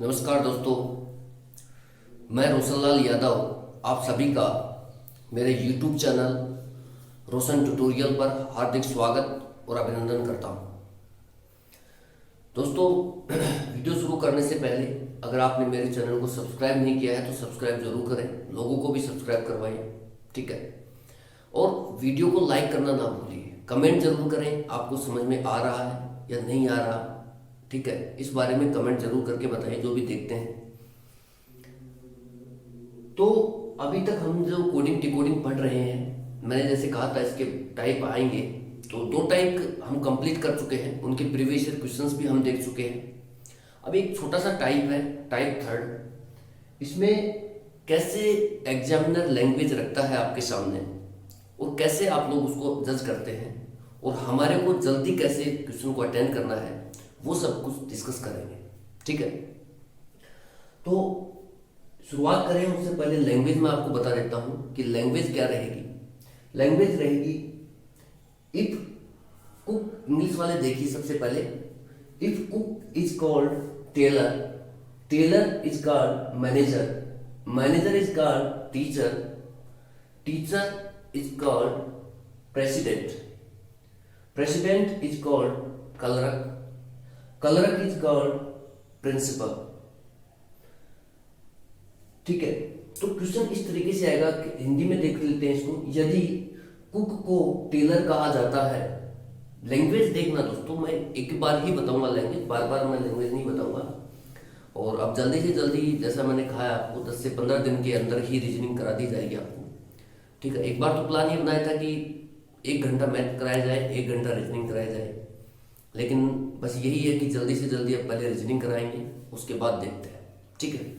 नमस्कार दोस्तों, मैं रोशनलाल यादव आप सभी का मेरे YouTube चैनल रोशन ट्यूटोरियल पर हार्दिक स्वागत और अभिनंदन करता हूं। दोस्तों, वीडियो शुरू करने से पहले अगर आपने मेरे चैनल को सब्सक्राइब नहीं किया है तो सब्सक्राइब जरूर करें, लोगों को भी सब्सक्राइब करवाइए, ठीक है। और वीडियो को लाइक करना ना भूलिए, कमेंट जरूर करें आपको समझ में आ रहा है या नहीं आ रहा, ठीक है। इस बारे में कमेंट जरूर करके बताइए जो भी देखते हैं। तो अभी तक हम जो कोडिंग डिकोडिंग पढ़ रहे हैं, मैंने जैसे कहा था इसके टाइप आएंगे, तो 2 टाइप हम कंप्लीट कर चुके हैं, उनके प्रीवियस ईयर क्वेश्चंस भी हम देख चुके हैं। अब एक छोटा सा टाइप है, टाइप 3। इसमें कैसे एग्जामिनर लैंग्वेज रखता है आपके सामने और कैसे आप लोग उसको जज करते हैं और हमारे को जल्दी कैसे क्वेश्चन को अटेंड करना है, वो सब कुछ डिस्कस करेंगे, ठीक है। तो शुरुआत करें उससे पहले लैंग्वेज में आपको बता देता हूं कि लैंग्वेज क्या रहेगी। लैंग्वेज रहेगी इफ कुक, इंग्लिश वाले देखिए सबसे पहले। If cook is called Taylor, teller is called manager, manager is called teacher, teacher is called president, president is called clerk, clerk is called principal, ठीक है। तो क्वेश्चन इस तरीके से आएगा कि हिंदी में देख लेते हैं इसको। यदि कुक को टेलर कहा जाता है, लैंग्वेज देखना दोस्तों, मैं एक बार ही बताऊंगा लैंग्वेज, बार बार मैं लैंग्वेज नहीं बताऊंगा। और अब जल्दी से जल्दी, जैसा मैंने कहा है आपको, 10 से 15 दिन के अंदर ही रीजनिंग करा दी जाएगी आपको, ठीक है। एक बार तो प्लान ये बनाया था कि 1 घंटा मैथ कराया जाए, 1 घंटा रीजनिंग कराया जाए, लेकिन बस यही है कि जल्दी से जल्दी अब पहले रीजनिंग कराएंगे, उसके बाद देखते हैं, ठीक है।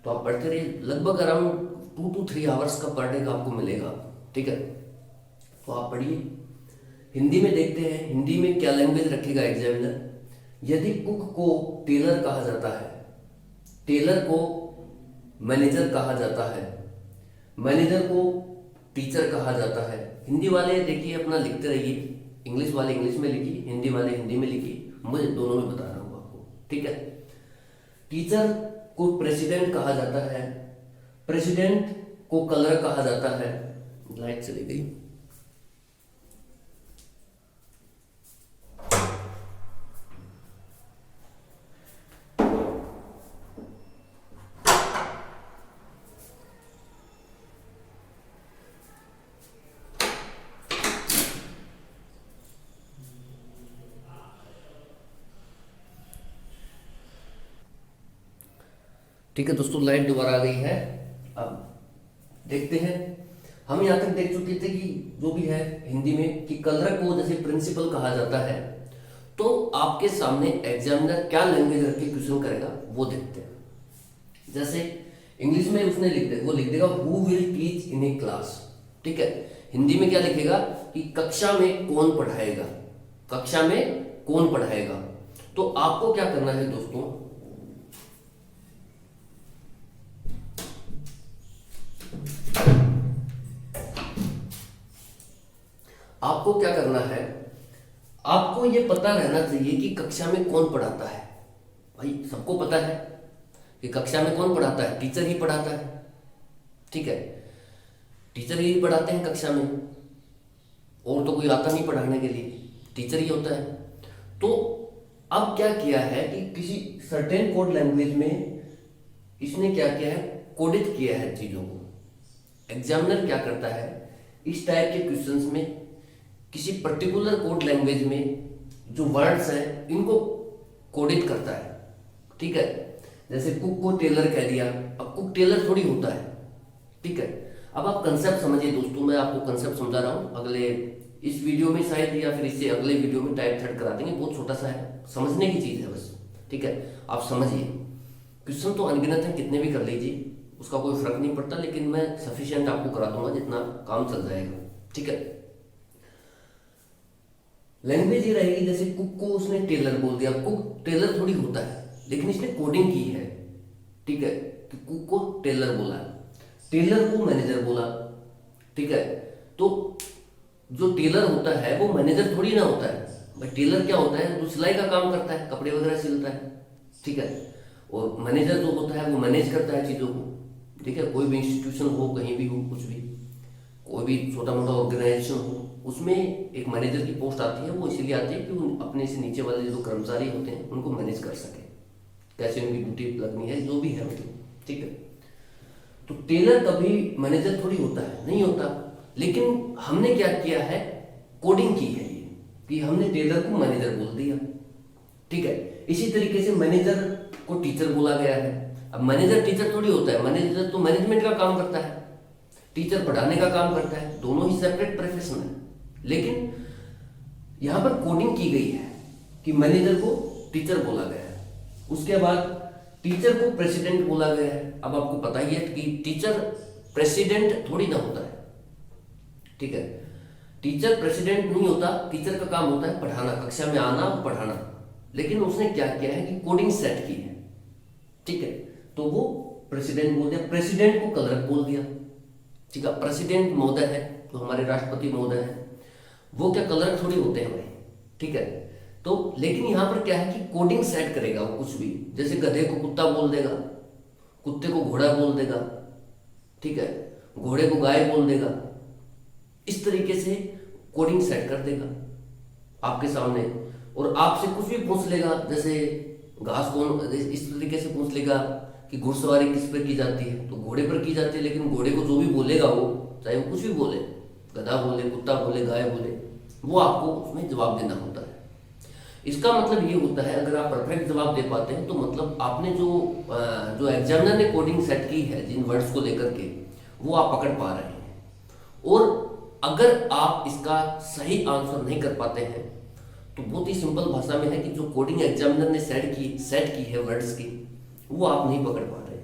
तो आप पढ़ते रहिए, लगभग अराउंड 2 to 3 आवर्स का पर डे का आपको मिलेगा, ठीक है। तो आप पढ़िए। हिंदी में देखते हैं, हिंदी में क्या लैंग्वेज रखेगा एग्जामिनर। यदि कुक को टेलर कहा जाता है, टेलर को मैनेजर कहा जाता है, मैनेजर को टीचर कहा जाता है। हिंदी वाले देखिए अपना लिखते रहिए, इंग्लिश वाले इंग्लिश में लिखिए, हिंदी वाले हिंदी में लिखिए, मुझे दोनों में बता रहा हूँ आपको, ठीक है। टीचर को प्रेसिडेंट कहा जाता है, प्रेसिडेंट को कलर कहा जाता है। लाइट चली गई। ठीक है दोस्तों, लाइट दोबारा आ गई है। अब देखते हैं, हम यहाँ तक देख चुके थे कि जो भी है हिंदी में कि कलरक को जैसे प्रिंसिपल कहा जाता है, तो आपके सामने एग्जामिनर क्या लैंग्वेज रख के क्वेश्चन करेगा वो देखते हैं। जैसे इंग्लिश में उसने वो लिख देगा who will teach in A class, ठीक है। हिंदी में क्या लिखेगा कि कक्षा में कौन पढ़ाएगा, कक्षा में कौन पढ़ाएगा। तो आपको क्या करना है दोस्तों, आपको क्या करना है, आपको यह पता रहना चाहिए कि कक्षा में कौन पढ़ाता है। भाई सबको पता है कि कक्षा में कौन पढ़ाता है, टीचर ही पढ़ाता है, ठीक है। टीचर ही पढ़ाते हैं कक्षा में, और तो कोई आता नहीं पढ़ाने के लिए, टीचर ही होता है। तो अब क्या किया है कि किसी सर्टेन कोड लैंग्वेज में इसने क्या किया है, कोडित किया है चीजों को। एग्जामिनर क्या करता है, इस टाइप के क्वेश्चंस में किसी पर्टिकुलर कोड लैंग्वेज में जो वर्ड्स हैं इनको कोडित करता है, ठीक है। जैसे कुक को टेलर कह दिया, अब कुक टेलर थोड़ी होता है, ठीक है। अब आप कंसेप्ट समझिए दोस्तों, मैं आपको कंसेप्ट समझा रहा हूं, अगले इस वीडियो में शायद या फिर इससे अगले वीडियो में टाइप 3 करा देंगे, बहुत छोटा सा है, समझने की चीज है बस, ठीक है। आप समझिए, क्वेश्चन तो अनगिनत है, कितने भी कर लीजिए, उसका कोई फर्क नहीं पड़ता, लेकिन मैं सफिशिएंट आपको करा दूंगा जितना काम चल जाएगा, ठीक है। लैंग्वेज ये रहेगी, जैसे कुक को उसने टेलर बोल दिया, कुक टेलर थोड़ी होता है, लेकिन इसने कोडिंग की है, ठीक है, कि कुक को टेलर बोला, टेलर को मैनेजर बोला, ठीक है। तो जो टेलर होता है वो मैनेजर थोड़ी ना होता है भाई। टेलर क्या होता है, जो सिलाई का काम करता है, कपड़े वगैरह सिलता है, ठीक है। और मैनेजर जो होता है वो मैनेज करता है चीज़ों को। ठीक है, कोई भी इंस्टीट्यूशन हो, कहीं भी हो, कुछ भी, कोई भी छोटा मोटा ऑर्गेनाइजेशन हो, उसमें एक मैनेजर की पोस्ट आती है। वो इसीलिए आती है कि वो अपने से नीचे वाले जो कर्मचारी होते हैं उनको मैनेज कर सके, कैसे उनकी ड्यूटी लगनी है, जो भी है मतलब। ठीक है, तो टेलर कभी मैनेजर थोड़ी होता है, नहीं होता। लेकिन हमने क्या किया है, कोडिंग की है ये, कि हमने टेलर को मैनेजर बोल दिया। ठीक है, इसी तरीके से मैनेजर को टीचर बोला गया है। अब मैनेजर टीचर थोड़ी होता है, मैनेजर तो मैनेजमेंट का काम करता है, टीचर पढ़ाने का काम करता है, दोनों ही सेपरेट प्रोफेशन है। लेकिन यहां पर कोडिंग की गई है कि मैनेजर को टीचर बोला गया है, उसके बाद टीचर को प्रेसिडेंट बोला गया है। अब आपको पता ही है कि टीचर प्रेसिडेंट थोड़ी ना होता है। ठीक है, टीचर प्रेसिडेंट नहीं होता, टीचर का काम होता है पढ़ाना, कक्षा में आना और पढ़ाना। लेकिन उसने क्या किया है कि कोडिंग सेट की है। ठीक है, तो वो प्रेसिडेंट बोल दिया, प्रेसिडेंट को क्लर्क बोल दिया। ठीक है, प्रेसिडेंट महोदय है तो हमारे राष्ट्रपति महोदय है, वो क्या क्लर्क थोड़ी होते हैं भाई। ठीक है, तो लेकिन यहां पर क्या है कि कोडिंग सेट करेगा वो कुछ भी, जैसे गधे को कुत्ता बोल देगा, कुत्ते को घोड़ा बोल देगा, ठीक है, घोड़े को गाय बोल देगा। इस तरीके से कोडिंग सेट कर देगा आपके सामने, और आपसे कुछ भी पूछ लेगा, जैसे घास कौन, इस तरीके से पूछ लेगा कि घुड़सवारी किस पर की जाती है, तो घोड़े पर की जाती है। लेकिन घोड़े को जो भी बोलेगा वो, चाहे वो कुछ भी बोले, गधा बोले, कुत्ता बोले, गाय बोले, वो आपको उसमें जवाब देना होता है। इसका मतलब ये होता है, अगर आप परफेक्ट जवाब दे पाते हैं तो मतलब आपने जो एग्जामिनर ने कोडिंग सेट की है जिन वर्ड्स को लेकर के, वो आप पकड़ पा रहे हैं। और अगर आप इसका सही आंसर नहीं कर पाते हैं तो बहुत ही सिंपल भाषा में है कि जो कोडिंग एग्जामिनर ने सेट की है वर्ड्स की, वो आप नहीं पकड़ पा रहे।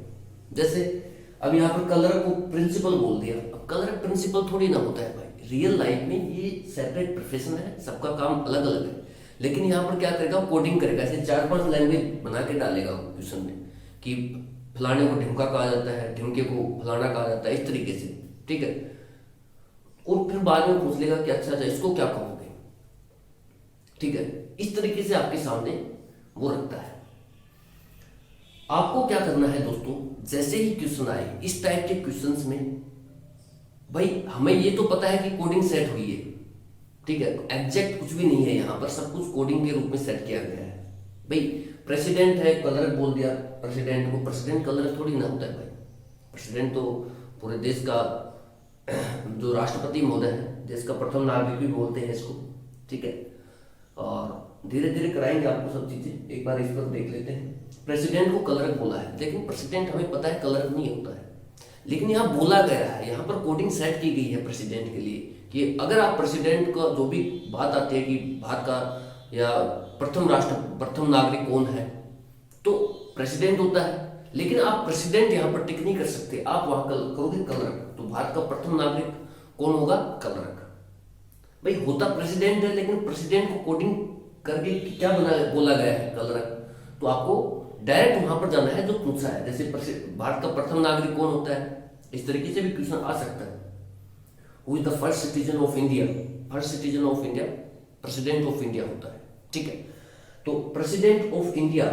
जैसे अब यहाँ पर कलर को प्रिंसिपल बोल दिया। अब कलर प्रिंसिपल थोड़ी ना होता है भाई, रियल लाइफ में ये सेपरेट प्रोफेशन है, सबका काम अलग अलग है। लेकिन यहाँ पर क्या करेगा, कोडिंग करेगा, ऐसे 4-5 लैंग्वेज बना के डालेगा क्वेश्चन में कि फलाने को ढिमका कहा जाता है, ढिमके को फलाना कहा जाता है, इस तरीके से। ठीक है, और फिर बाद में पूछ लेगा कि अच्छा इसको क्या कहोगे। ठीक है, इस तरीके से आपके सामने वो रखता है। आपको क्या करना है दोस्तों, जैसे ही क्वेश्चन आए इस टाइप के क्वेश्चंस में, भाई हमें ये तो पता है कि कोडिंग सेट हुई है। ठीक है, एग्जैक्ट कुछ भी नहीं है यहाँ पर, सब कुछ कोडिंग के रूप में सेट किया गया है। भाई प्रेसिडेंट है, कलर बोल दिया प्रेसिडेंट को, प्रेसिडेंट कलर थोड़ी ना होता है भाई। प्रेसिडेंट तो पूरे देश का जो राष्ट्रपति महोदय है, देश का प्रथम नागरिक भी बोलते हैं इसको। ठीक है, और धीरे धीरे कराएंगे आपको सब चीजें, एक बार इस पर देख लेते हैं। प्रेसिडेंट को कलरक बोला है, लेकिन प्रेसिडेंट हमें पता है कलरक नहीं होता है। लेकिन यहाँ बोला गया है, यहाँ पर कोडिंग सेट की गई है प्रेसिडेंट के लिए कि अगर आप प्रेसिडेंट का जो भी बात आती है कि भारत का या प्रथम नागरिक कौन है, तो प्रेसिडेंट होता है। लेकिन आप प्रेसिडेंट यहाँ पर टिक नहीं कर सकते, आप वहां करोगे कलरक, तो भारत का प्रथम नागरिक कौन होगा, कलरक। भाई होता प्रेसिडेंट है, लेकिन प्रेसिडेंट को कोडिंग करके क्या बोला गया है, कलरक। तो आपको डायरेक्ट वहां पर जाना है जो पूछा है। जैसे भारत का प्रथम नागरिक कौन होता है, इस तरीके से भी क्वेश्चन आ सकता है। Who is the first citizen of India, first citizen of India president of India होता है। ठीक है, तो प्रेसिडेंट ऑफ इंडिया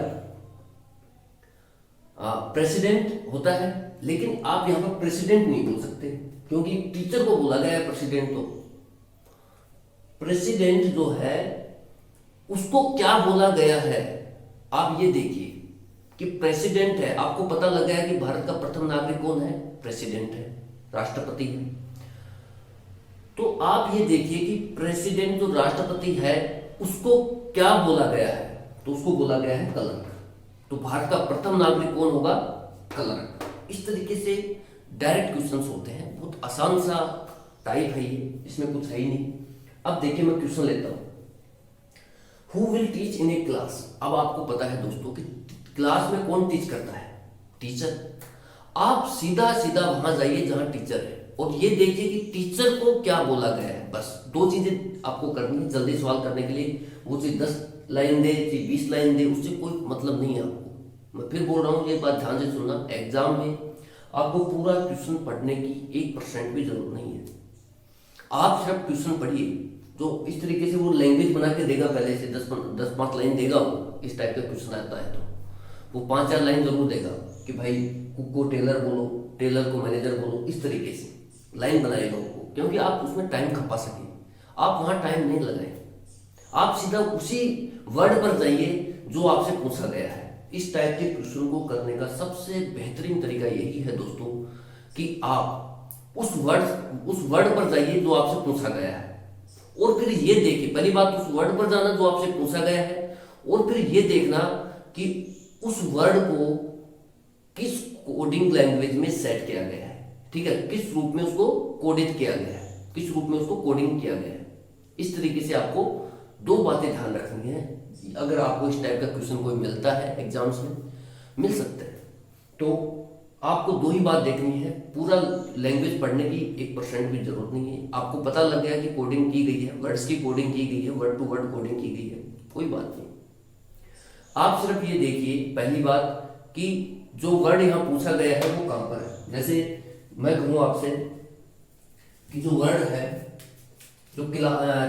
प्रेसिडेंट होता है, लेकिन आप यहां पर प्रेसिडेंट नहीं बोल सकते क्योंकि टीचर को बोला गया है प्रेसिडेंट। तो प्रेसिडेंट जो है उसको क्या बोला गया है, आप ये देखिए कि प्रेसिडेंट है, आपको पता लग गया कि भारत का प्रथम नागरिक कौन है, प्रेसिडेंट है, राष्ट्रपति है। तो आप ये देखिए कि प्रेसिडेंट जो राष्ट्रपति है उसको क्या बोला गया है, तो उसको बोला गया है कलरक। तो भारत का प्रथम नागरिक कौन होगा, कलरक। इस तरीके से डायरेक्ट क्वेश्चंस होते हैं, बहुत आसान सा टाइप है ये, इसमें कुछ है ही नहीं। अब देखिए मैं क्वेश्चन लेता हूं, who will teach in A class. अब आपको पता है दोस्तों कि क्लास में कौन टीच करता है, टीचर। आप सीधा सीधा वहां जाइए जहां टीचर है और ये देखिए कि टीचर को क्या बोला गया है। बस 2 चीजें आपको करनी है जल्दी सवाल करने के लिए, वो चीज 10 लाइन दे, 20 लाइन दे, उससे कोई मतलब नहीं है आपको। मैं फिर बोल रहा हूँ, ये बात ध्यान से सुनना, एग्जाम में आपको पूरा क्वेश्चन पढ़ने की 1% भी जरूरत नहीं है। आप सिर्फ क्वेश्चन पढ़िए, जो इस तरीके से वो लैंग्वेज बना के देगा, पहले से 10-5 लाइन देगा वो, इस टाइप का क्वेश्चन आता है तो वो 5-4 लाइन जरूर देगा कि भाई कुक को टेलर बोलो, टेलर को मैनेजर बोलो, इस तरीके से लाइन बनाए लोगों को, क्योंकि आप उसमें टाइम खपा सके। आप वहां टाइम नहीं लगाए, आप सीधा उसी वर्ड पर जाइए जो आपसे पूछा गया है। इस टाइप के क्वेश्चन को करने का सबसे बेहतरीन तरीका यही है दोस्तों कि आप उस वर्ड पर जाइए जो आपसे पूछा गया है, और फिर ये देखिए, पहली बात उस वर्ड पर जाना जो आपसे पूछा गया है, और फिर ये देखना कि उस वर्ड को किस कोडिंग लैंग्वेज में सेट किया गया है, ठीक है, किस रूप में उसको कोडित किया गया है, किस रूप में उसको कोडिंग किया गया है। इस तरीके से आपको 2 बातें ध्यान रखनी है। अगर आपको इस टाइप का क्वेश्चन कोई मिलता है एग्जाम्स में, मिल सकता है, तो आपको 2 ही बात देखनी है। पूरा लैंग्वेज पढ़ने की 1% भी जरूरत नहीं है। आपको पता लग गया कि कोडिंग की गई है, वर्ड्स की कोडिंग की गई है, वर्ड टू वर्ड कोडिंग की गई है, कोई बात नहीं। आप सिर्फ ये देखिए पहली बात कि जो वर्ड यहाँ पूछा गया है वो कहां पर है। जैसे मैं कहूँ आपसे कि जो वर्ड है, जो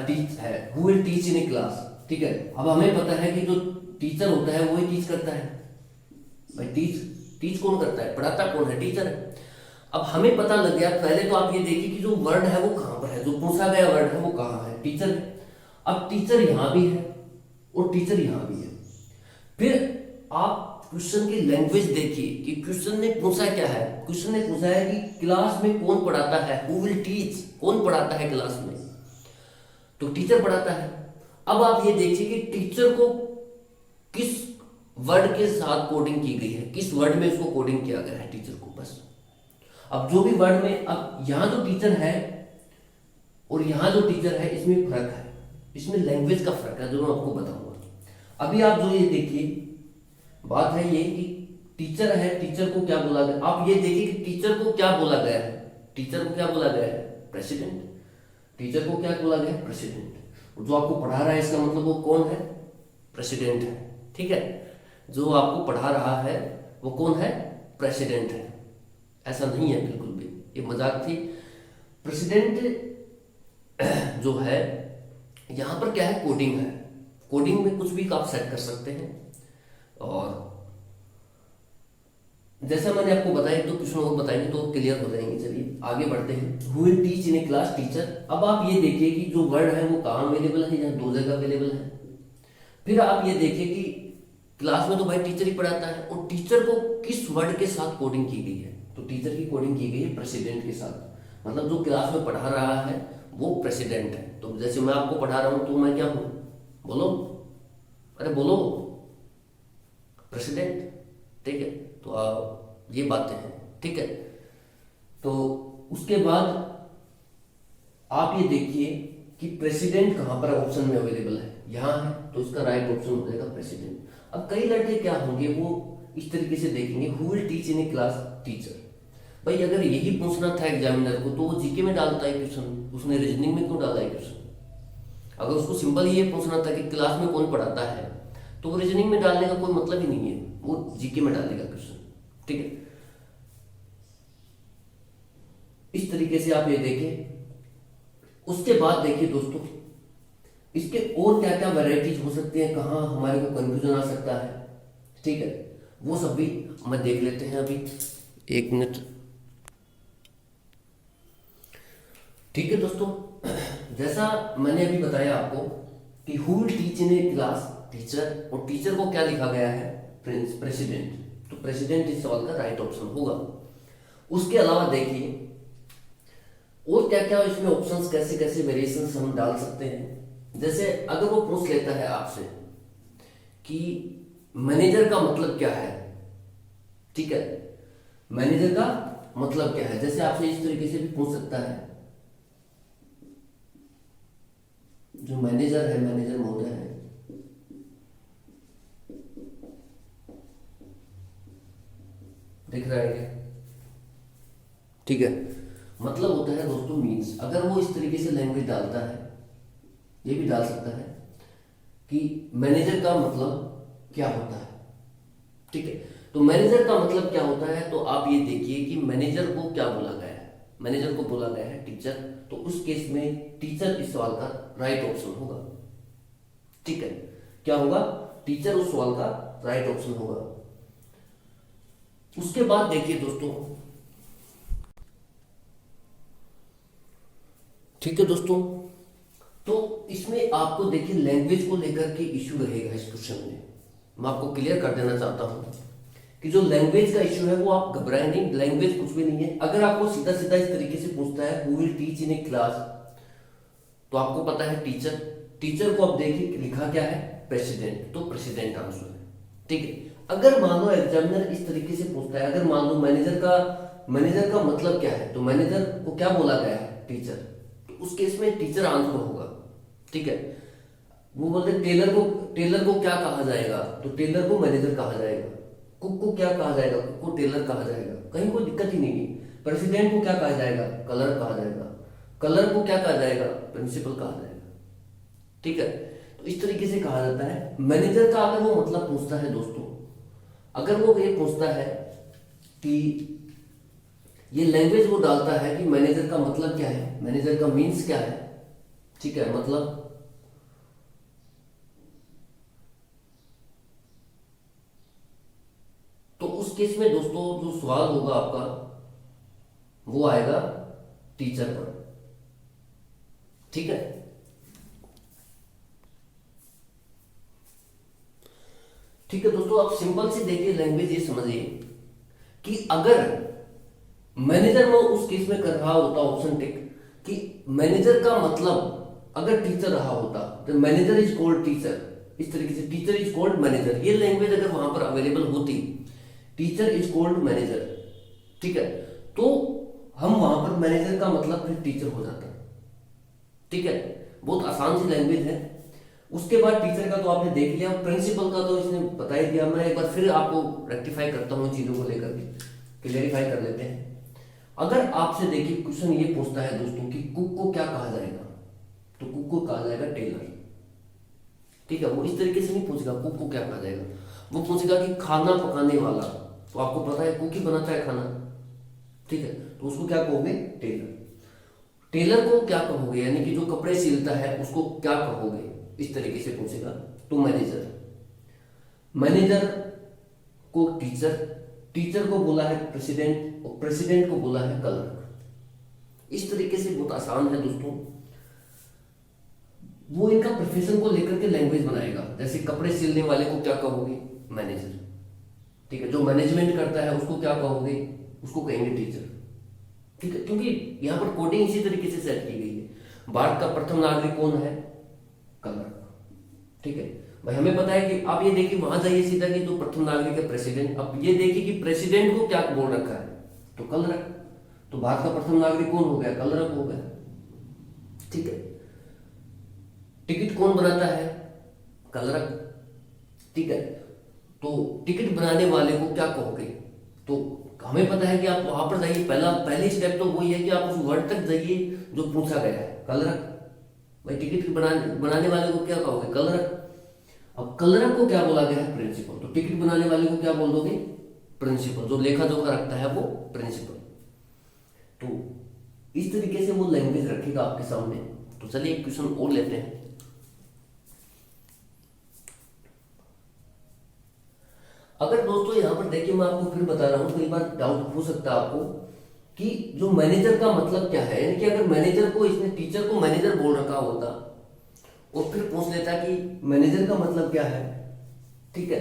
टीच है, who will teach in A class, ठीक है। अब हमें पता है कि जो टीचर होता है वो ही टीच करता है। भाई टीच कौन करता है, पढ़ाता कौन है, टीचर है। अब हमें पता लग गया, पहले तो आप ये देखिए कि जो वर्ड है वो कहां पर है, जो पूछा गया वर्ड है वो कहां है, टीचर है। अब टीचर यहां भी है और टीचर यहां भी है। फिर आप क्वेश्चन की लैंग्वेज देखिए कि क्वेश्चन ने पूछा क्या है। क्वेश्चन ने पूछा है कि क्लास में कौन पढ़ाता है, हु विल टीच, कौन पढ़ाता है क्लास में, तो टीचर पढ़ाता है। अब आप ये देखिए कि टीचर को किस वर्ड के साथ कोडिंग की गई है, किस वर्ड में उसको कोडिंग किया गया है टीचर को, बस। अब जो भी वर्ड में, अब यहां जो टीचर है और यहां जो टीचर है, इसमें फर्क है, इसमें लैंग्वेज का फर्क है जो मैं आपको बताऊंगा। अभी आप जो ये देखिए, बात है ये कि टीचर है, टीचर को क्या बोला गया, आप ये देखिए कि टीचर को क्या बोला गया है, टीचर को क्या बोला गया है, प्रेसिडेंट। टीचर को क्या बोला गया है, प्रेसिडेंट। जो आपको पढ़ा रहा है इसका मतलब वो कौन है, प्रेसिडेंट है, ठीक है। जो आपको पढ़ा रहा है वो कौन है, प्रेसिडेंट है। ऐसा नहीं है बिल्कुल भी, ये मजाक थी। प्रेसिडेंट जो है, यहां पर क्या है, कोडिंग है। कोडिंग में कुछ भी आप सेट कर सकते हैं। और जैसा मैंने आपको बताया, तो क्वेश्चन और बताएंगे तो क्लियर हो जाएंगे। चलिए आगे बढ़ते हैं। Who will teach in A class, teacher. अब आप ये देखिए कि जो वर्ड है वो कहाँ अवेलेबल है, यहाँ 2 जगह अवेलेबल है। फिर आप ये देखिए कि क्लास में तो भाई टीचर ही पढ़ाता है, और टीचर को किस वर्ड के साथ कोडिंग की गई है, तो टीचर की कोडिंग की गई है प्रेसिडेंट के साथ। मतलब जो क्लास में पढ़ा रहा है वो प्रेसिडेंट है। तो जैसे मैं आपको पढ़ा रहा हूं तो मैं क्या हूं, बोलो, अरे बोलो, प्रेसिडेंट, ठीक है। तो ये बातें हैं, ठीक है। तो उसके बाद आप ये देखिए कि प्रेसिडेंट कहां पर ऑप्शन में अवेलेबल है, यहां है, तो इसका राइट ऑप्शन हो जाएगा प्रेसिडेंट। अब कई लड़के क्या होंगे, वो इस तरीके से देखेंगे, who will teach in A class, teacher. भाई अगर यही पूछना था एग्जामिनर को तो वो जीके में डालता है क्वेश्चन, उसने रीजनिंग में क्यों डाला है क्वेश्चन। अगर उसको सिंपल ये पूछना था कि क्लास में कौन पढ़ाता है, तो वो रीजनिंग में डालने का कोई मतलब ही नहीं है, वो जीके में डालेगा क्वेश्चन, ठीक है। इस तरीके से आप ये देखें। उसके बाद देखिए दोस्तों, इसके और क्या क्या वैरायटीज हो सकती हैं, कहाँ हमारे को कंफ्यूजन आ सकता है, ठीक है, वो सब भी हम देख लेते हैं। अभी 1 मिनट, ठीक है दोस्तों। जैसा मैंने अभी बताया आपको कि who will teach in A class, teacher, और टीचर को क्या लिखा गया है, प्रेसिडेंट, तो प्रेसिडेंट इस सवाल का राइट ऑप्शन होगा। उसके अलावा देखिए और क्या क्या इसमें ऑप्शंस, कैसे कैसे वेरिएशंस हम डाल सकते हैं। जैसे अगर वो पूछ लेता है आपसे कि मैनेजर का मतलब क्या है, ठीक है, मैनेजर का मतलब क्या है, जैसे आपसे इस तरीके से भी पूछ सकता है, जो मैनेजर है, मैनेजर महोदय है, दिख रहा है क्या, ठीक है। मतलब होता है दोस्तों मीन्स। अगर वो इस तरीके से लैंग्वेज डालता है, ये भी डाल सकता है कि मैनेजर का मतलब क्या होता है, ठीक है। तो मैनेजर का मतलब क्या होता है, तो आप ये देखिए कि मैनेजर को क्या बोला गया है, मैनेजर को बोला गया है टीचर, तो उस केस में टीचर इस सवाल का राइट ऑप्शन होगा, ठीक है। क्या होगा, टीचर उस सवाल का राइट ऑप्शन होगा। उसके बाद देखिए दोस्तों, ठीक है दोस्तों, तो इसमें आपको देखिए लैंग्वेज को लेकर के इश्यू रहेगा इस क्वेश्चन में। मैं आपको क्लियर कर देना चाहता हूं कि जो लैंग्वेज का इश्यू है वो आप घबराएं नहीं, लैंग्वेज कुछ भी नहीं है। अगर आपको सीधा सीधा इस तरीके से पूछता है who will teach in A class, तो आपको पता है टीचर, टीचर को आप देखिए लिखा क्या है प्रेसिडेंट, तो प्रेसिडेंट आंसर है, ठीक है। अगर मान लो एग्जामिनर इस तरीके से पूछता है, अगर मान लो मैनेजर का मतलब क्या है, तो मैनेजर को क्या बोला गया है टीचर, तो उस केस में टीचर आंसर होगा, ठीक है। वो बोलते टेलर को क्या कहा जाएगा, तो टेलर को मैनेजर कहा जाएगा। कुक को क्या कहा जाएगा, कुक को टेलर कहा जाएगा, कहीं कोई दिक्कत ही नहीं है। प्रेसिडेंट को क्या कहा जाएगा, कलर कहा जाएगा। कलर को क्या कहा जाएगा, प्रिंसिपल कहा जाएगा, ठीक है। तो इस तरीके से कहा जाता है। मैनेजर का अगर वो मतलब पूछता है दोस्तों, अगर वो ये पूछता है कि ये लैंग्वेज वो डालता है कि मैनेजर का मतलब क्या है, मैनेजर का मीन्स क्या है, ठीक है, मतलब तो उस केस में दोस्तों जो सवाल होगा आपका वो आएगा टीचर पर, ठीक है। ठीक है दोस्तों, आप सिंपल से देखिए लैंग्वेज ये समझिए कि अगर मैनेजर में उस केस में कर रहा होता ऑप्शन टिक कि मैनेजर का मतलब अगर टीचर रहा होता तो मैनेजर इज कॉल्ड टीचर, इस तरीके से टीचर इज कॉल्ड मैनेजर, ये लैंग्वेज अगर वहां पर अवेलेबल होती टीचर इज कॉल्ड मैनेजर, ठीक है, तो हम वहां पर मैनेजर का मतलब फिर टीचर हो जाता, ठीक है। बहुत आसान सी लैंग्वेज है। उसके बाद टीचर का तो आपने देख लिया, प्रिंसिपल का तो इसने बता ही दिया। मैं एक बार फिर आपको रेक्टिफाई करता हूँ चीजों को लेकर के, क्लियरिफाई कर लेते हैं। अगर आपसे देखिए क्वेश्चन ये पूछता है दोस्तों कि कुक को क्या कहा जाएगा, तो कुक को कहा जाएगा टेलर, ठीक है। वो इस तरीके से नहीं पूछेगा कुक को क्या कहा जाएगा, वो पूछेगा कि खाना पकाने वाला, तो आपको पता है कुक ही बनाता है खाना, ठीक है, तो उसको क्या कहोगे टेलर। टेलर को क्या कहोगे, यानी कि जो कपड़े सिलता है उसको क्या कहोगे, इस तरीके से पूछेगा, तो मैनेजर। मैनेजर को टीचर, टीचर को बोला है प्रेसिडेंट, और प्रेसिडेंट को बोला है क्लर्क। इस तरीके से बहुत आसान है दोस्तों। वो इनका प्रोफेशन को लेकर के लैंग्वेज बनाएगा। जैसे कपड़े सिलने वाले को क्या कहोगे, मैनेजर, ठीक है। जो मैनेजमेंट करता है उसको क्या कहोगे, उसको कहेंगे टीचर, ठीक है। क्योंकि यहां पर कोडिंग इसी तरीके से सेट की गई है। भारत का प्रथम नागरिक कौन है, कलर, ठीक है भाई। हमें पता है कि आप ये देखिए वहां जाइए सीधा कि जो प्रथम नागरिक है प्रेसिडेंट। अब ये देखिए कि प्रेसिडेंट को क्या बोल रखा है, तो कलरक, तो भारत का प्रथम नागरिक कौन हो गया, कलरक हो गया, ठीक है। टिकट कौन बनाता है, कलरक, ठीक है। तो टिकट बनाने वाले को क्या कहोगे, तो हमें पता है कि आप वहां पर जाइए, पहली स्टेप तो वही है कि आप उस वर्ड तक जाइए जो पूछा गया है, कलरक। भाई टिकट बनाने वाले को क्या कहोगे, कलरक। अब कलरक को क्या बोला गया है, प्रिंसिपल, तो टिकट बनाने वाले को क्या बोल दोगे, प्रिंसिपल। जो लेखा जोखा रखता है वो प्रिंसिपल। तो इस तरीके से वो लैंग्वेज रखेगा आपके सामने। तो चलिए एक क्वेश्चन और लेते हैं। अगर दोस्तों यहां पर देखिए, मैं आपको फिर बता रहा हूं, कई बार डाउट हो सकता है आपको कि जो मैनेजर का मतलब क्या है, यानी कि अगर मैनेजर को, इसने टीचर को मैनेजर बोल रखा होता और फिर पूछ लेता कि मैनेजर का मतलब क्या है, ठीक है,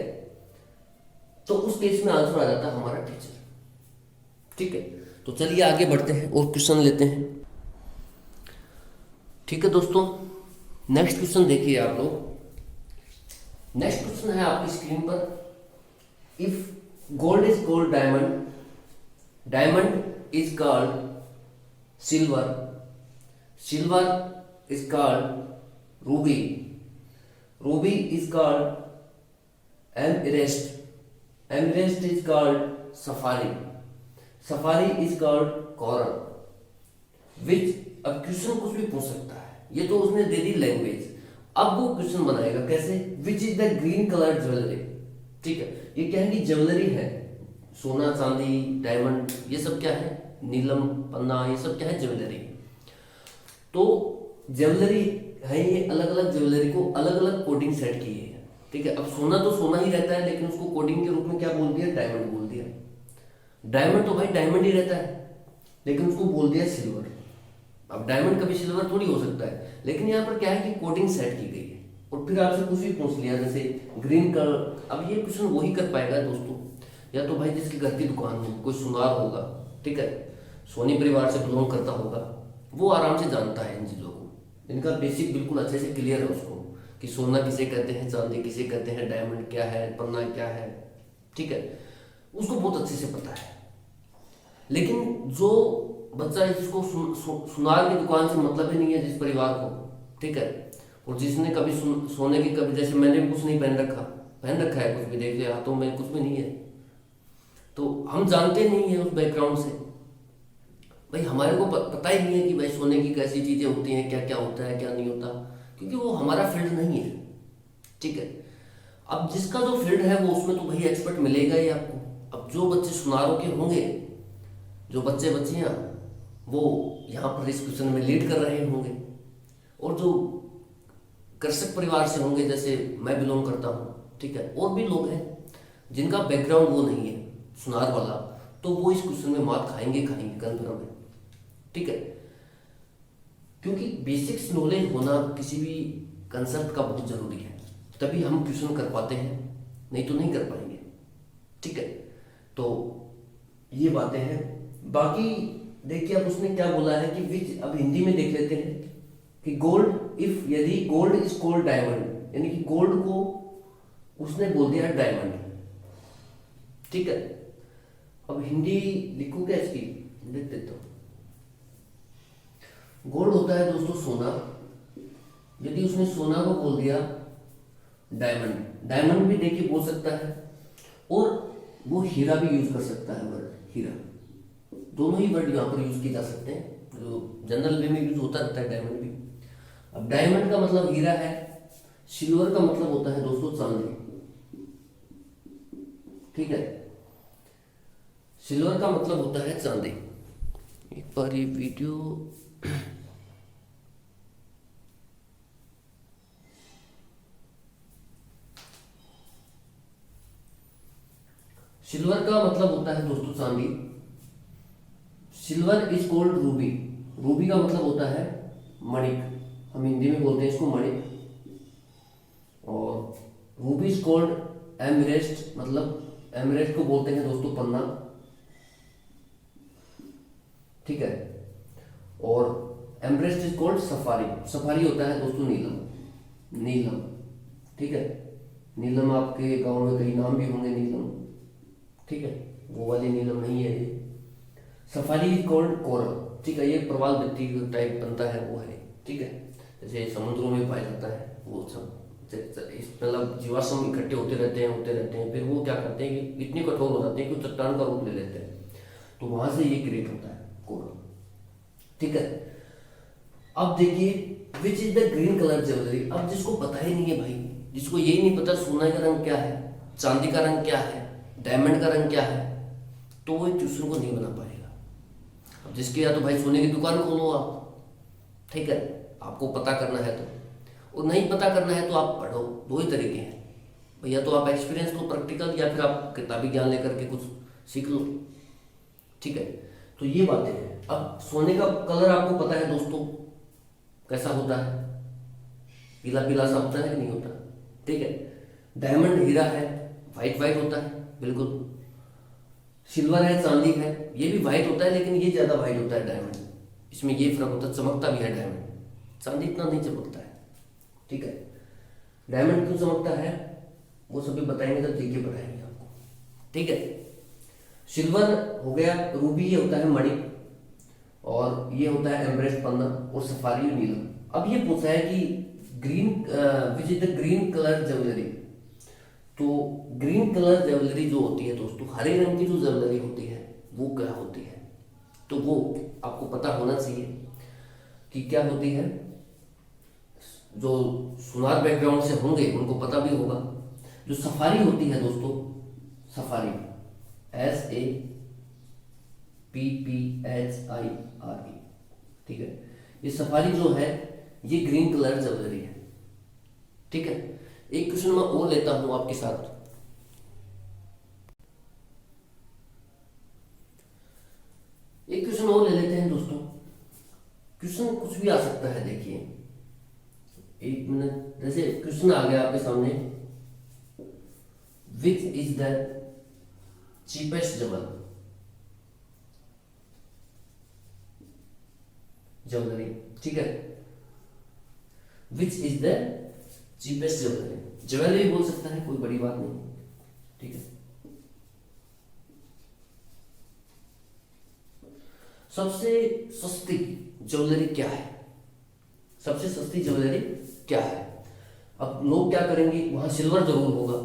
तो उस केस में आंसर आ जाता हमारा टीचर, ठीक है। तो चलिए आगे बढ़ते हैं और क्वेश्चन लेते हैं, ठीक है दोस्तों। नेक्स्ट क्वेश्चन देखिए आप लोग। नेक्स्ट क्वेश्चन है आपकी स्क्रीन पर, if gold is called diamond, diamond is called silver, silver is called ruby, ruby is called emerald, emerald is called safari, safari is called coral, which. अब question कुछ भी पूछ सकता है, ये तो उसने दे दी लैंग्वेज। अब वो क्वेश्चन बनाएगा कैसे, which is the green colour jewellery, ठीक है। ये क्या है कि ज्वेलरी है, सोना चांदी डायमंड, ये सब क्या है, नीलम पन्ना, ये सब क्या है, ज्वेलरी। तो ज्वेलरी है, ये अलग अलग ज्वेलरी को अलग अलग कोडिंग सेट की है, ठीक है। अब सोना तो सोना ही रहता है, लेकिन उसको कोडिंग के रूप में क्या बोल दिया, डायमंड बोल दिया। डायमंड तो भाई डायमंड ही रहता है, लेकिन उसको बोल दिया सिल्वर। अब डायमंड कभी सिल्वर थोड़ी हो सकता है, लेकिन यहाँ पर क्या है कि कोडिंग सेट की गई है। और फिर आपसे कुछ भी पूछ लिया जैसे ग्रीन कलर, अब ये क्वेश्चन वही कर पाएगा दोस्तों, या तो भाई जिसकी घर की दुकान हो, कोई सुनार होगा, ठीक है, सोनी परिवार से बिलोंग करता होगा, वो आराम से जानता है इन चीज़ों को, इनका बेसिक बिल्कुल अच्छे से क्लियर है उसको, कि सोना किसे कहते हैं, चांदी किसे कहते हैं, डायमंड क्या है, पन्ना क्या है, ठीक है, उसको बहुत अच्छे से पता है। लेकिन जो बच्चा जिसको सुनार की दुकान से मतलब ही नहीं है, जिस परिवार को, ठीक है, और जिसने कभी सोने की, कभी जैसे मैंने भी कुछ नहीं पहन रखा है, कुछ भी देख लिया हाथों में कुछ भी नहीं है, तो हम जानते नहीं है उस बैकग्राउंड से, भाई हमारे को पता ही नहीं है कि भाई सोने की कैसी चीज़ें होती हैं, क्या क्या होता है क्या नहीं होता, क्योंकि वो हमारा फील्ड नहीं है, ठीक है। अब जिसका जो फील्ड है वो उसमें तो भाई एक्सपर्ट मिलेगा ही आपको। अब जो बच्चे सुनारों के होंगे, जो बच्चे बच्चियाँ, वो यहाँ पर इस क्वेश्चन में लीड कर रहे होंगे, और जो कृषक परिवार से होंगे, जैसे मैं बिलोंग करता हूँ, ठीक है, और भी लोग हैं जिनका बैकग्राउंड वो नहीं है सुनार वाला, तो वो इस क्वेश्चन में मार्क खाएंगे कन्फर्म है, ठीक है। क्योंकि बेसिक्स नॉलेज होना किसी भी कंसेप्ट का बहुत जरूरी है, तभी हम क्वेश्चन कर पाते हैं, नहीं तो नहीं कर पाएंगे, ठीक है। तो ये बातें हैं। बाकी देखिए अब उसने क्या बोला है कि विच, अब हिंदी में देख लेते हैं कि गोल्ड, इफ यदि गोल्ड इज कॉल्ड डायमंड, यानी कि गोल्ड को उसने बोल दिया डायमंड, ठीक है। अब हिंदी लिखूं क्या इसकी, लिख देता हूं। गोल्ड होता है दोस्तों सोना, यदि उसने सोना को बोल दिया डायमंड, डायमंड भी देखिए बोल सकता है, और वो हीरा भी यूज कर सकता है, वर्ड हीरा, दोनों ही वर्ड यहाँ पर यूज किए जा सकते हैं, जो जनरल वे में यूज होता रहता है डायमंड भी। अब डायमंड का मतलब हीरा है, सिल्वर का मतलब होता है दोस्तों चांदी, ठीक है, सिल्वर का मतलब होता है चांदी। एक बार ये वीडियो सिल्वर का मतलब होता है दोस्तों चांदी। Silver is called ruby, Ruby का मतलब होता है मणिक, हम हिंदी में बोलते हैं इसको मणिक। और रूबी इज कॉल्ड एमरेस्ट, मतलब एमरेस्ट को बोलते हैं दोस्तों पन्ना, ठीक है। और एमरेस्ट इज कॉल्ड सफारी, सफारी होता है दोस्तों नीलम, नीलम, ठीक है। नीलम आपके गांव में कई नाम भी होंगे नीलम, ठीक है, वो वाली नीलम नहीं है ये। सफारी इज कॉल्ड कोरल, ठीक है, ये प्रवाल भित्ति टाइप बनता है वो है, ठीक है, जैसे समुद्रों में पाया जाता है वो सब, मतलब जीवाश्म इकट्ठे होते रहते हैं, फिर वो क्या करते हैं कि इतने कठोर हो जाते हैं कि चट्टान का रूप ले लेते हैं, तो वहां से ये क्रिएट होता है कोरल, ठीक है। अब देखिए which is the green colour jewellery, अब जिसको पता ही नहीं है भाई, जिसको यही नहीं पता सोना का रंग क्या है, चांदी का रंग क्या है, डायमंड का रंग क्या है, तो वो क्वेश्चन को नहीं बना पाएगा। अब जिसके या तो भाई सोने की दुकान खोलो आप, ठीक है, आपको पता करना है तो, और नहीं पता करना है तो आप पढ़ो, दो ही तरीके हैं भैया, तो आप एक्सपीरियंस लो प्रैक्टिकल, या फिर आप किताबी ज्ञान लेकर के कुछ सीख लो, ठीक है। तो ये बातें हैं। अब सोने का कलर आपको पता है दोस्तों कैसा होता है, पीला पीला सा होता है कि नहीं होता, ठीक है। डायमंड हीरा है, वाइट वाइट होता है बिल्कुल। सिल्वर है, चांदी है, ये भी वाइट होता है, लेकिन ये ज्यादा वाइट होता है डायमंड, इसमें ये फर्क होता है, चमकता भी है डायमंड, चांदी इतना नहीं चमकता है, ठीक है। डायमंड क्यों चमकता है वो सभी बताएंगे जब जीके पढ़ाएंगे आपको, ठीक है। सिल्वर हो गया, रूबी ये होता है मणि, और ये होता है एमरेस्ट पन्ना, और सफारी नीलम। अब ये पूछा है कि green which is the green colour jewellery, तो ग्रीन कलर ज्वेलरी जो होती है दोस्तों, हरे रंग की जो ज्वेलरी होती है वो क्या होती है, तो वो आपको पता होना चाहिए कि क्या होती है। जो सुनार बैकग्राउंड से होंगे उनको पता भी होगा। जो सफारी होती है दोस्तों, सफारी SAPPHIRE, ठीक है, ये सफारी जो है ये ग्रीन कलर ज्वेलरी है, ठीक है। एक क्वेश्चन मैं और लेता हूं आपके साथ। क्वेश्चन कुछ भी आ सकता है। देखिए एक मिनट, जैसे क्वेश्चन आ गया आपके सामने, which is the cheapest jewellery, ठीक है। Which is the cheapest jewellery, jewellery बोल सकता है, कोई बड़ी बात नहीं, ठीक है। सबसे सस्ती ज्वेलरी क्या है? सबसे सस्ती ज्वेलरी क्या है? अब लोग क्या करेंगे, वहां सिल्वर जरूर होगा,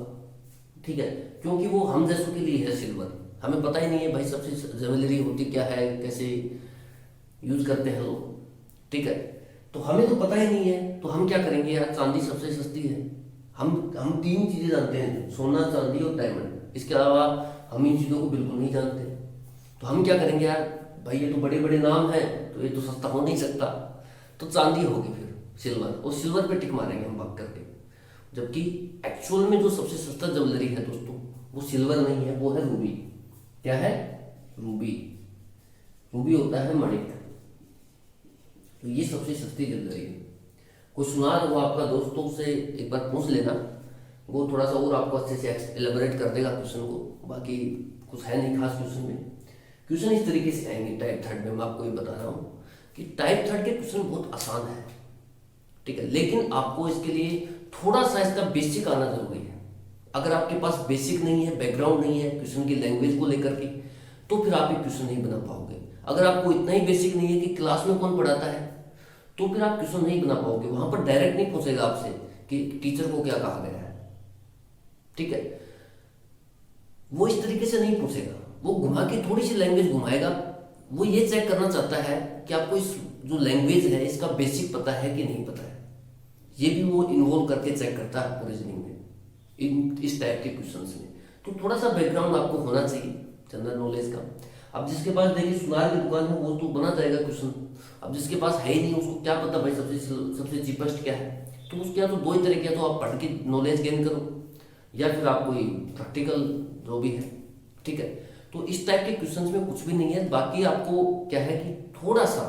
ठीक है, क्योंकि वो हम जैसों के लिए है सिल्वर। हमें पता ही नहीं है भाई सबसे ज्वेलरी होती क्या है, कैसे यूज करते हैं लोग, ठीक है। तो हमें तो पता ही नहीं है, तो हम क्या करेंगे यार, चांदी सबसे सस्ती है। हम तीन चीजें जानते हैं, सोना, चांदी और डायमंड। इसके अलावा हम इन चीजों को बिल्कुल नहीं जानते। तो हम क्या करेंगे यार, भाई ये तो बड़े बड़े नाम हैं, तो ये तो सस्ता हो नहीं सकता, तो चांदी होगी, फिर सिल्वर, और सिल्वर पे टिक मारेंगे हम भाग करके। जबकि एक्चुअल में जो सबसे सस्ता ज्वेलरी है दोस्तों, वो सिल्वर नहीं है, वो है रूबी। क्या है? रूबी। रूबी होता है मणिक। तो ये सबसे सस्ती ज्वेलरी है। कोई सुनार हो आपका दोस्तों से एक बार पूछ लेना, वो थोड़ा सा और आपको अच्छे से एलेबोरेट कर देगा क्वेश्चन को। बाकी कुछ है नहीं खास क्वेश्चन में। क्वेश्चन इस तरीके से आएंगे टाइप थर्ड में। मैं आपको ये बता रहा हूँ कि टाइप थर्ड के क्वेश्चन बहुत आसान है, ठीक है, लेकिन आपको इसके लिए थोड़ा सा इसका बेसिक आना जरूरी है। अगर आपके पास बेसिक नहीं है, बैकग्राउंड नहीं है क्वेश्चन की लैंग्वेज को लेकर के, तो फिर आप ये क्वेश्चन नहीं बना पाओगे। अगर आपको इतना ही बेसिक नहीं है कि क्लास में कौन पढ़ाता है, तो फिर आप क्वेश्चन नहीं बना पाओगे। वहां पर डायरेक्ट नहीं पूछेगा आपसे कि टीचर को क्या कहा गया है, ठीक है, वो इस तरीके से नहीं पूछेगा। वो घुमा के थोड़ी सी लैंग्वेज घुमाएगा। वो ये चेक करना चाहता है कि आपको इस जो लैंग्वेज है इसका बेसिक पता है कि नहीं पता है। ये भी वो इन्वॉल्व करके चेक करता है रीजनिंग में, इस टाइप के क्वेश्चंस में। तो थोड़ा सा बैकग्राउंड आपको होना चाहिए जनरल नॉलेज का। अब जिसके पास देखिए सुनार की दुकान है, वो तो बना जाएगा क्वेश्चन। अब जिसके पास है ही नहीं, उसको क्या पता भाई सबसे चीपेस्ट क्या है। तो उसके यहाँ तो दो ही तरीके हैं, तो आप पढ़ के नॉलेज गेन करो, या फिर आप कोई प्रैक्टिकल जो भी है, ठीक है। तो इस टाइप के क्वेश्चंस में कुछ भी नहीं है। बाकी आपको क्या है कि थोड़ा सा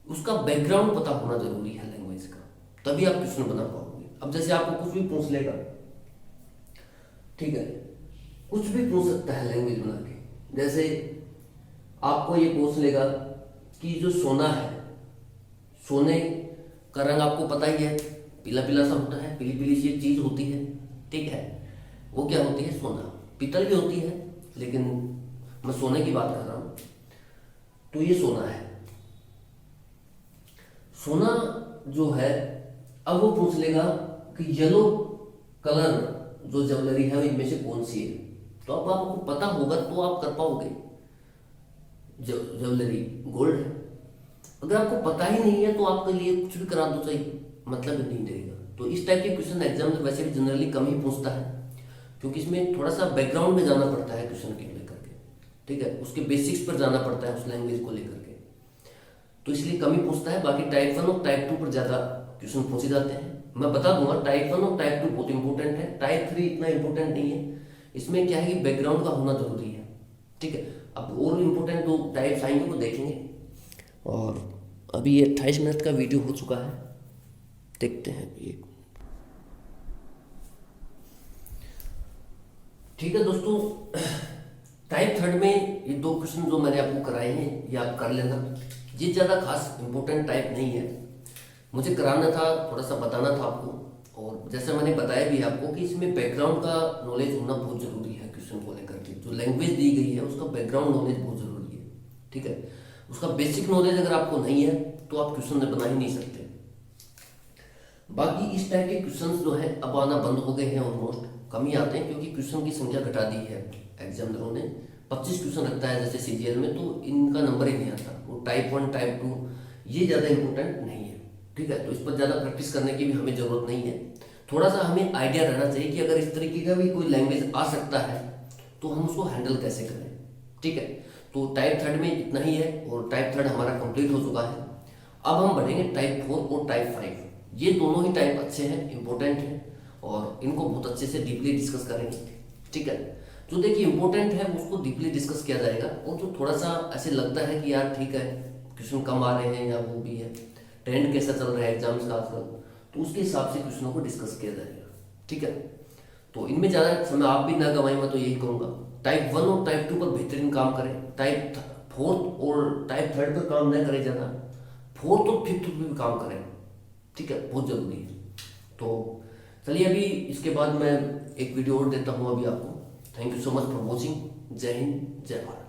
उसका बैकग्राउंड पता होना जरूरी है लैंग्वेज का, तभी आप क्वेश्चन बना पाओगे। अब जैसे आपको कुछ भी पूछ लेगा, ठीक है, कुछ भी पूछ सकता है लैंग्वेज बना के। जैसे आपको ये पूछ लेगा कि जो सोना है, सोने का रंग आपको पता ही है, पीला पीला सा होता है, पीली पीली सी चीज होती है, ठीक है, वो क्या होती है? सोना। पीतल भी होती है, लेकिन मैं सोने की बात कर रहा हूं। तो ये सोना है। सोना जो है, अब वो पूछ लेगा कि येलो कलर जो ज्वेलरी है इनमें से कौन सी है। तो अब आपको पता होगा तो आप कर पाओगे। ज्वेलरी गोल्ड है। अगर आपको पता ही नहीं है तो आपके लिए कुछ भी करा दो चाहिए, मतलब नहीं रहेगा। तो इस टाइप के क्वेश्चन एग्जाम में वैसे भी जनरली कम ही पूछता है, क्योंकि इसमें थोड़ा सा बैकग्राउंड में जाना पड़ता है क्वेश्चन के लेकर के, ठीक है, उसके बेसिक्स पर जाना पड़ता है उस लैंग्वेज को लेकर के। तो इसलिए कम ही पूछता है। बाकी टाइप 1 और टाइप 2 पर ज्यादा क्वेश्चन पूछे जाते हैं। मैं बता दूंगा टाइप 1 और टाइप 2 बहुत इंपॉर्टेंट है, टाइप 3 इतना इंपॉर्टेंट नहीं है। इसमें क्या है कि बैकग्राउंड का होना जरूरी है, ठीक है। अब और इम्पोर्टेंट दो टाइप्स आएंगे वो देखेंगे। और अभी ये 28 मिनट का वीडियो हो चुका है, देखते हैं ये। ठीक है दोस्तों, टाइप थर्ड में ये दो क्वेश्चन जो मैंने आपको कराए हैं ये आप कर लेना। ये ज़्यादा खास इंपॉर्टेंट टाइप नहीं है, मुझे कराना था, थोड़ा सा बताना था आपको। और जैसे मैंने बताया भी आपको कि इसमें बैकग्राउंड का नॉलेज होना बहुत जरूरी है क्वेश्चन को लेकर के। जो लैंग्वेज दी गई है उसका बैकग्राउंड नॉलेज बहुत जरूरी है, ठीक है। उसका बेसिक नॉलेज अगर आपको नहीं है तो आप क्वेश्चन बना ही नहीं सकते। बाकी इस टाइप के क्वेश्चन जो है अब आना बंद हो गए हैं, ऑलमोस्ट कम ही आते हैं, क्योंकि क्वेश्चन की संख्या घटा दी है एग्जामिनरों ने। 25 क्वेश्चन रखता है जैसे सीजीएल में, तो इनका नंबर ही नहीं आता। वो टाइप 1 टाइप 2 ये ज़्यादा इंपॉर्टेंट नहीं है, ठीक है। तो इस पर ज़्यादा प्रैक्टिस करने की भी हमें ज़रूरत नहीं है। थोड़ा सा हमें आइडिया रहना चाहिए कि अगर इस तरीके का भी कोई लैंग्वेज आ सकता है तो हम उसको हैंडल कैसे करें, ठीक है। तो टाइप थर्ड में इतना ही है और टाइप थर्ड हमारा कंप्लीट हो चुका है। अब हम बढ़ेंगे टाइप 4 और टाइप 5। ये दोनों ही टाइप अच्छे हैं, इंपॉर्टेंट हैं और इनको बहुत अच्छे से डीपली डिस्कस करेंगे, ठीक है। जो देखिए इंपॉर्टेंट है उसको डीपली डिस्कस किया जाएगा, और जो थोड़ा सा ऐसे लगता है कि यार ठीक है क्वेश्चन कम आ रहे हैं या वो भी है, ट्रेंड कैसा चल रहा है एग्जाम्स का आजकल, तो उसके हिसाब से क्वेश्चनों को डिस्कस किया जाएगा। ठीक है, तो इनमें ज़्यादा समय आप भी ना गंवाएं, मैं तो यही कहूँगा टाइप 1 और टाइप 2 पर बेहतरीन काम करें, टाइप 4 और टाइप 3 पर काम न करें ज़्यादा, 4th और 5th पर भी काम करें। ठीक है, बहुत ज़रूरी है। तो चलिए अभी इसके बाद मैं एक वीडियो और देता हूँ अभी आपको। Thank you so much for watching. जय हिंद, जय भारत।